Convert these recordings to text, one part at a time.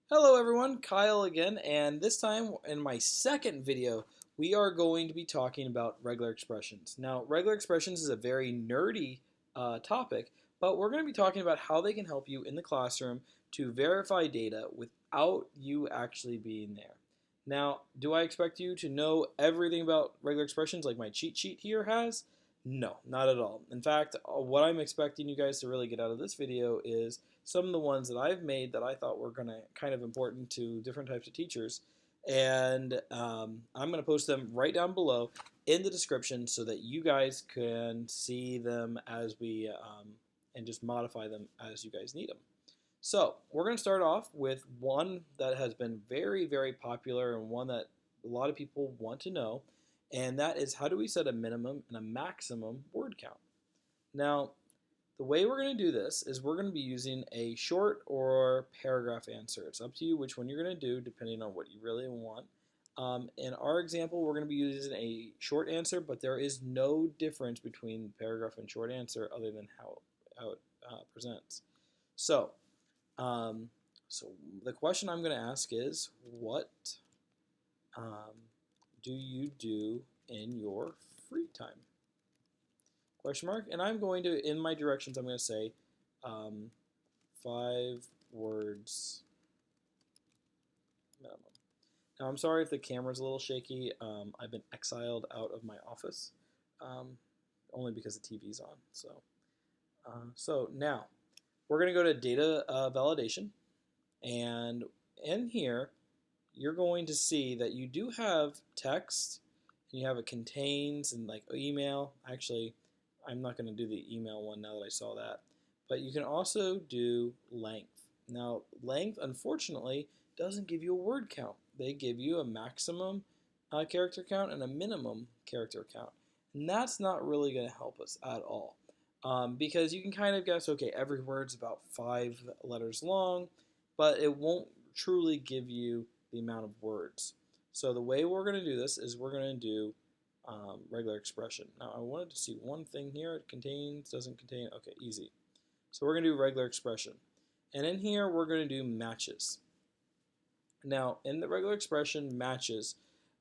Hello everyone, Kyle again, and this time in my second video, we are going to be talking about regular expressions. Now, regular expressions is a very nerdy topic, but we're going to be talking about how they can help you in the classroom to verify data without you actually being there. Now, do I expect you to know everything about regular expressions like my cheat sheet here has? No, not at all. In fact, what I'm expecting you guys to really get out of this video is some of the ones that I've made that I thought were going to kind of important to different types of teachers. And I'm going to post them right down below in the description so that you guys can see them as we and just modify them as you guys need them. So we're going to start off with one that has been very, very popular and one that a lot of people want to know, and that is how do we set a minimum and a maximum word count? Now, the way we're going to do this is we're going to be using a short or paragraph answer. It's up to you which one you're going to do depending on what you really want. In our example, we're going to be using a short answer, but there is no difference between paragraph and short answer other than how it presents. So, um, so the question I'm going to ask is, what um, do you do in your free time? Question mark. And I'm going to, in my directions, I'm going to say 5 words minimum. Now, I'm sorry if the camera's a little shaky. I've been exiled out of my office, only because the TV's on. So now we're going to go to data validation, and in here, you're going to see that you do have text, and you have it contains and like email. Actually, I'm not going to do the email one now that I saw that. But you can also do length. Now, length, unfortunately, doesn't give you a word count. They give you a maximum character count and a minimum character count. And that's not really going to help us at all. Because you can kind of guess, okay, every word's about 5 letters long, but it won't truly give you the amount of words. So the way we're going to do this is we're going to do regular expression. Now I wanted to see one thing here. It contains, doesn't contain. Okay, easy. So we're going to do regular expression. And in here we're going to do matches. Now in the regular expression matches,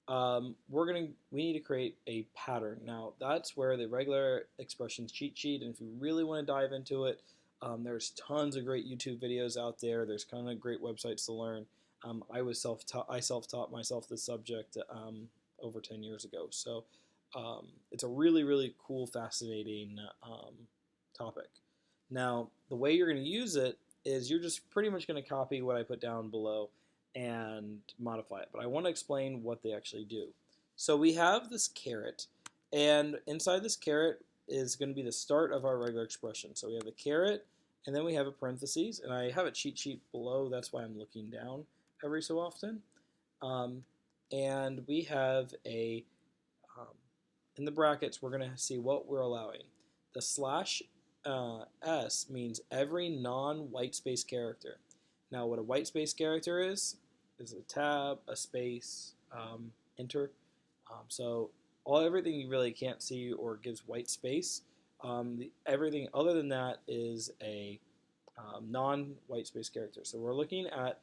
we need to create a pattern. Now that's where the regular expressions cheat sheet, and if you really want to dive into it, there's tons of great YouTube videos out there. There's kind of great websites to learn. I self-taught myself this subject over 10 years ago. So it's a really, really cool, fascinating topic. Now, the way you're going to use it is you're just pretty much going to copy what I put down below and modify it. But I want to explain what they actually do. So we have this caret, and inside this caret is going to be the start of our regular expression. So we have the caret, and then we have a parentheses, and I have a cheat sheet below. That's why I'm looking down every so often. And we have in the brackets, we're going to see what we're allowing. The slash S means every non-white space character. Now, what a white space character is a tab, a space, enter. So everything you really can't see or gives white space. Everything other than that is a non-white space character. So we're looking at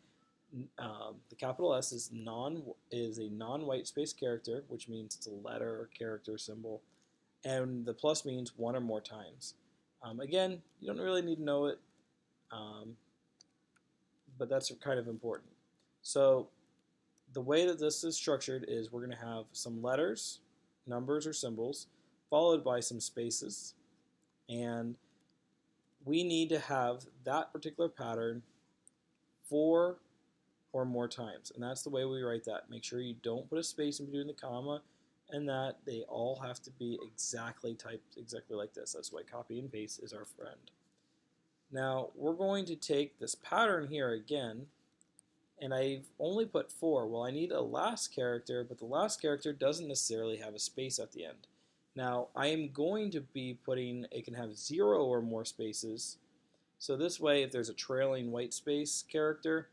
the capital S is a non-white space character, which means it's a letter or character symbol, and the plus means one or more times. Again, you don't really need to know it, but that's kind of important. So the way that this is structured is we're going to have some letters, numbers or symbols, followed by some spaces, and we need to have that particular pattern 4 or more times, and that's the way we write that. Make sure you don't put a space in between the comma and that they all have to be exactly typed exactly like this. That's why copy and paste is our friend. Now we're going to take this pattern here again, and I've only put 4. Well, I need a last character, but the last character doesn't necessarily have a space at the end. Now I am going to be putting, it can have 0 or more spaces, so this way if there's a trailing white space character,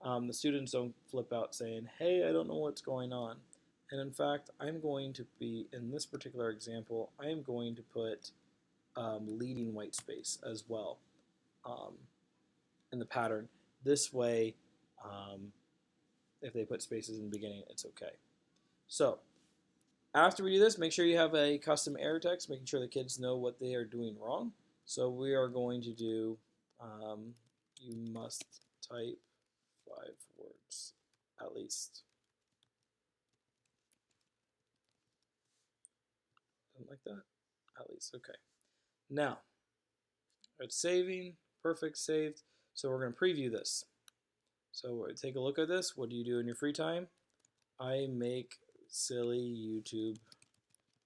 the students don't flip out saying, hey, I don't know what's going on. And in fact, I'm going to be, in this particular example, I am going to put leading white space as well in the pattern. This way, If they put spaces in the beginning, it's okay. So after we do this, make sure you have a custom error text, making sure the kids know what they are doing wrong. So we are going to do, you must type 5 words at least. Something like that. At least, okay. Now, it's saving, perfect, saved. So we're going to preview this. So take a look at this. What do you do in your free time? I make silly YouTube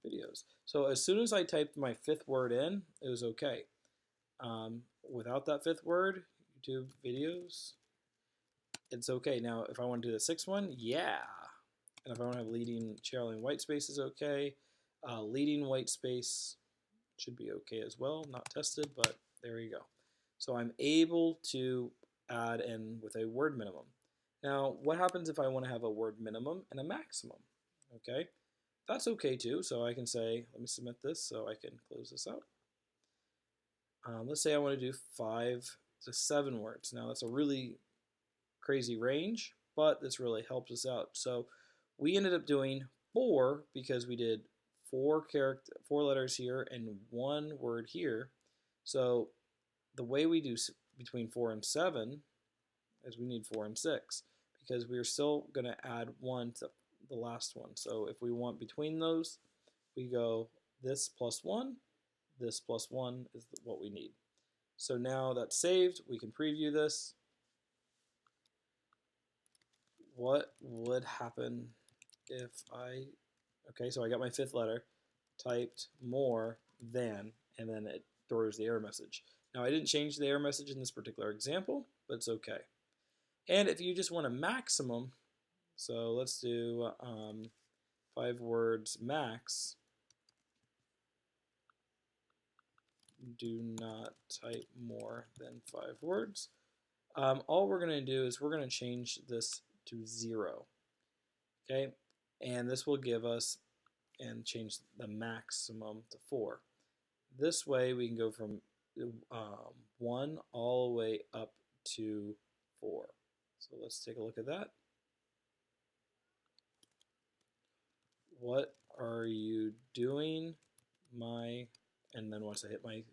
videos. So as soon as I typed my 5th word in, it was okay. Without that 5th word, YouTube videos, it's okay. Now, if I want to do the 6th one, yeah. And if I want to have leading, trailing white space is okay. Leading white space should be okay as well. Not tested, but there you go. So I'm able to add in with a word minimum. Now, what happens if I want to have a word minimum and a maximum? Okay, that's okay too. So I can say, let me submit this so I can close this out. Let's say I want to do 5 to 7 words. Now that's a really crazy range, but this really helps us out. So we ended up doing 4 because we did 4 letters here and 1 word here. So the way we do between 4 and 7 is we need 4 and 6 because we're still going to add 1 to the last one. So if we want between those, we go this plus 1, this plus 1 is what we need. So now that's saved. We can preview this. What would happen if okay, so I got my 5th letter, typed more than, and then it throws the error message. Now I didn't change the error message in this particular example, but it's okay. And if you just want a maximum, so let's do 5 words max. Do not type more than 5 words. All we're going to do is we're going to change this to 0. Okay, and this will give us and change the maximum to 4. This way we can go from 1 all the way up to 4. So let's take a look at that. What are you doing? And then once I hit my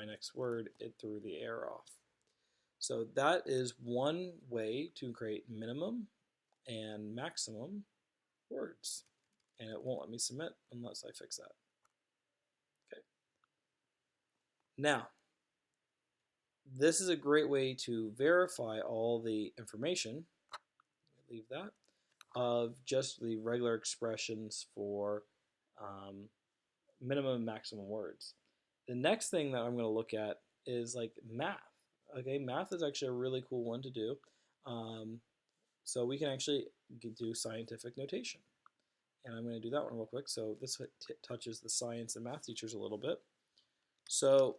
next word, it threw the error off. So that is one way to create minimum and maximum words. And it won't let me submit unless I fix that. Okay. Now, this is a great way to verify all the information, leave that, of just the regular expressions for minimum and maximum words. The next thing that I'm going to look at is like math. Okay, math is actually a really cool one to do. So we can actually do scientific notation. And I'm going to do that one real quick. So this touches the science and math teachers a little bit. So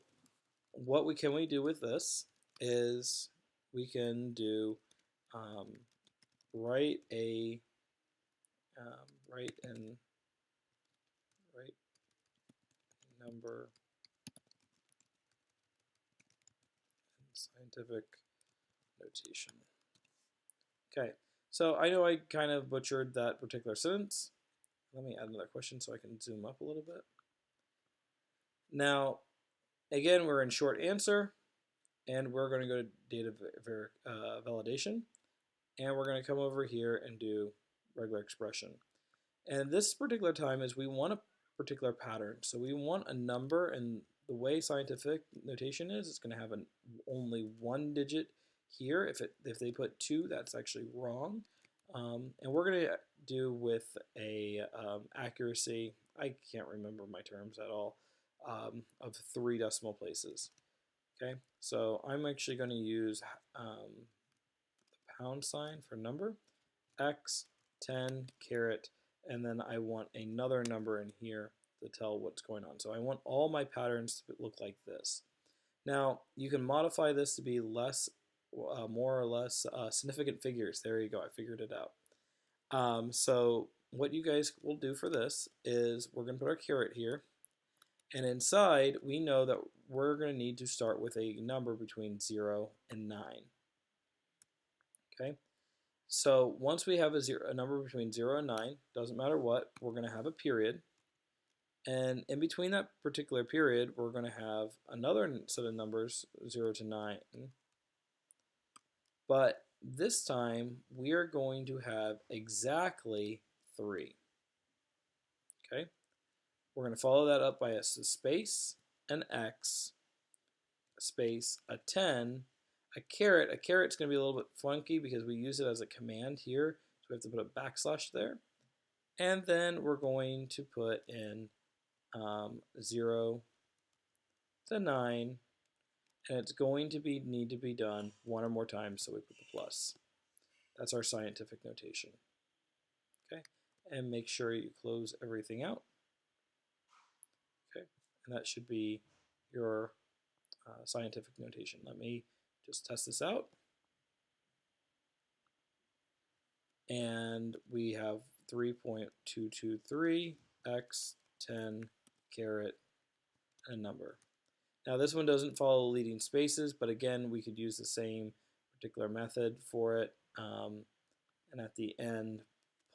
what we do with this is we can do write number and scientific notation. Okay, so I know I kind of butchered that particular sentence. Let me add another question so I can zoom up a little bit. Now, again, we're in short answer, and we're going to go to data validation, and we're going to come over here and do regular expression. And this particular time is we want a particular pattern. So we want a number, and the way scientific notation is, it's going to have only 1 digit here. If they put 2, that's actually wrong. And we're going to do with a accuracy, I can't remember my terms at all, of 3 decimal places. Okay, so I'm actually going to use the pound sign for number, x, 10, caret, and then I want another number in here to tell what's going on. So I want all my patterns to look like this. Now, you can modify this to be more or less significant figures. There you go, I figured it out. So what you guys will do for this is we're going to put our caret here, and inside we know that we're going to need to start with a number between 0 and 9. Okay, So once we have a number between 0 and 9, doesn't matter what, we're going to have a period. And in between that particular period, we're going to have another set of numbers, 0 to 9. But this time, we are going to have exactly 3. Okay? We're going to follow that up by a space, an X, a space, a 10, a caret. A caret's going to be a little bit funky because we use it as a command here. So we have to put a backslash there. And then we're going to put in 0 to 9. And it's going to need to be done one or more times, so we put the plus. That's our scientific notation. Okay, and make sure you close everything out. Okay, and that should be your scientific notation. Let me just test this out. And we have 3.223 x 10 caret a number. Now this one doesn't follow leading spaces, but again, we could use the same particular method for it. And at the end,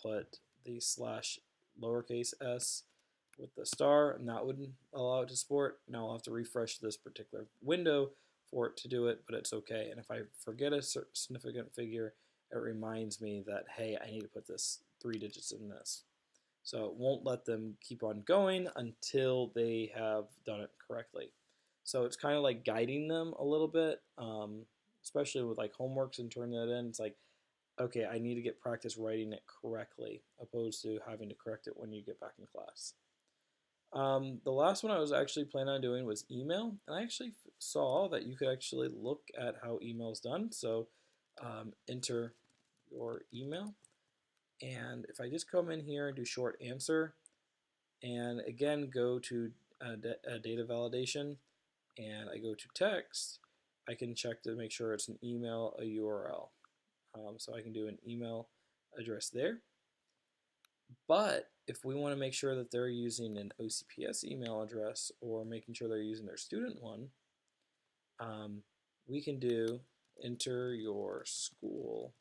put the slash lowercase s with the star, and that would allow it to support. Now I'll have to refresh this particular window for it to do it, but it's okay. And if I forget a significant figure, it reminds me that, hey, I need to put this 3 digits in this. So it won't let them keep on going until they have done it correctly. So it's kind of like guiding them a little bit, especially with like homeworks and turning that in. It's like, okay, I need to get practice writing it correctly, opposed to having to correct it when you get back in class. The last one I was actually planning on doing was email, and I actually saw that you could actually look at how email is done. So enter your email, and if I just come in here and do short answer, and again go to data validation, and I go to text, I can check to make sure it's an email, a URL. So I can do an email address there. But if we want to make sure that they're using an OCPS email address or making sure they're using their student one, we can do enter your school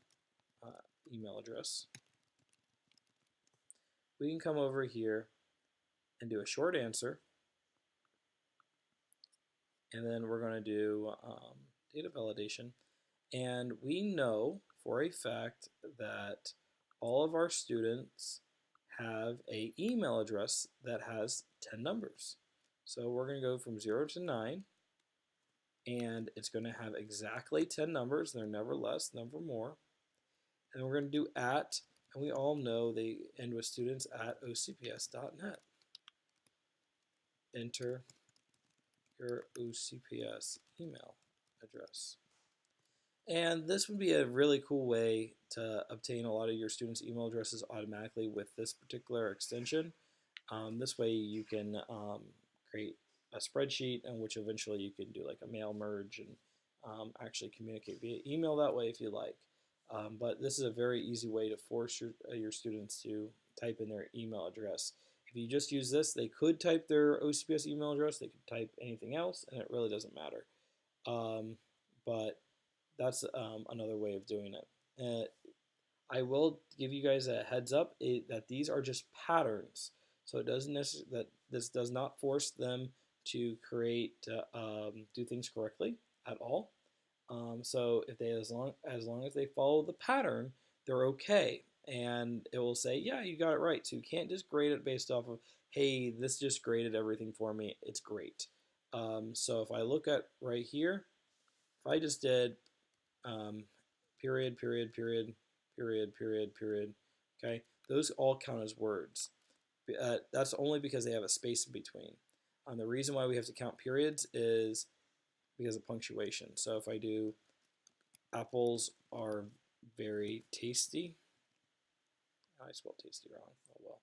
email address. We can come over here and do a short answer. And then we're going to do data validation. And we know for a fact that all of our students have an email address that has 10 numbers. So we're going to go from 0 to 9, and it's going to have exactly 10 numbers. They're never less, never more. And we're going to do at, and we all know they end with students at ocps.net. Enter your OCPS email address. And this would be a really cool way to obtain a lot of your students' email addresses automatically with this particular extension. This way you can create a spreadsheet in which eventually you can do like a mail merge and actually communicate via email that way if you like. But this is a very easy way to force your students to type in their email address. If you just use this, they could type their OCPS email address, they could type anything else, and it really doesn't matter. But that's another way of doing it. I will give you guys a heads up that these are just patterns. So it doesn't necessarily that this does not force them to create do things correctly at all. So if they as long as they follow the pattern, they're okay, and it will say, yeah, you got it right. So you can't just grade it based off of, hey, this just graded everything for me. It's great. So if I look at right here, if I just did period, period, period, period, period, period, okay, those all count as words. That's only because they have a space in between. The reason why we have to count periods is because of punctuation. So if I do apples are very tasty, I spelled tasty wrong, oh well,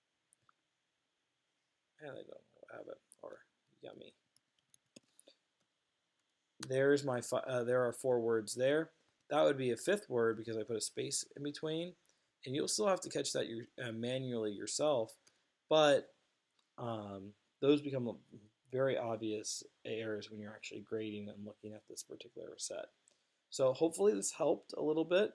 and I don't have it, or yummy. There's my, there are 4 words there. That would be a 5th word because I put a space in between. And you'll still have to catch that manually yourself. But those become very obvious errors when you're actually grading and looking at this particular set. So hopefully this helped a little bit.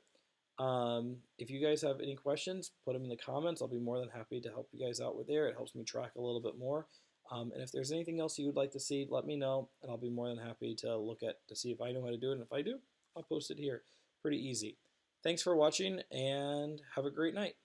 If you guys have any questions, put them in the comments. I'll be more than happy to help you guys out with there. It helps me track a little bit more. And if there's anything else you would like to see, let me know, and I'll be more than happy to look at to see if I know how to do it. And if I do, I'll post it here. Pretty easy. Thanks for watching, and have a great night.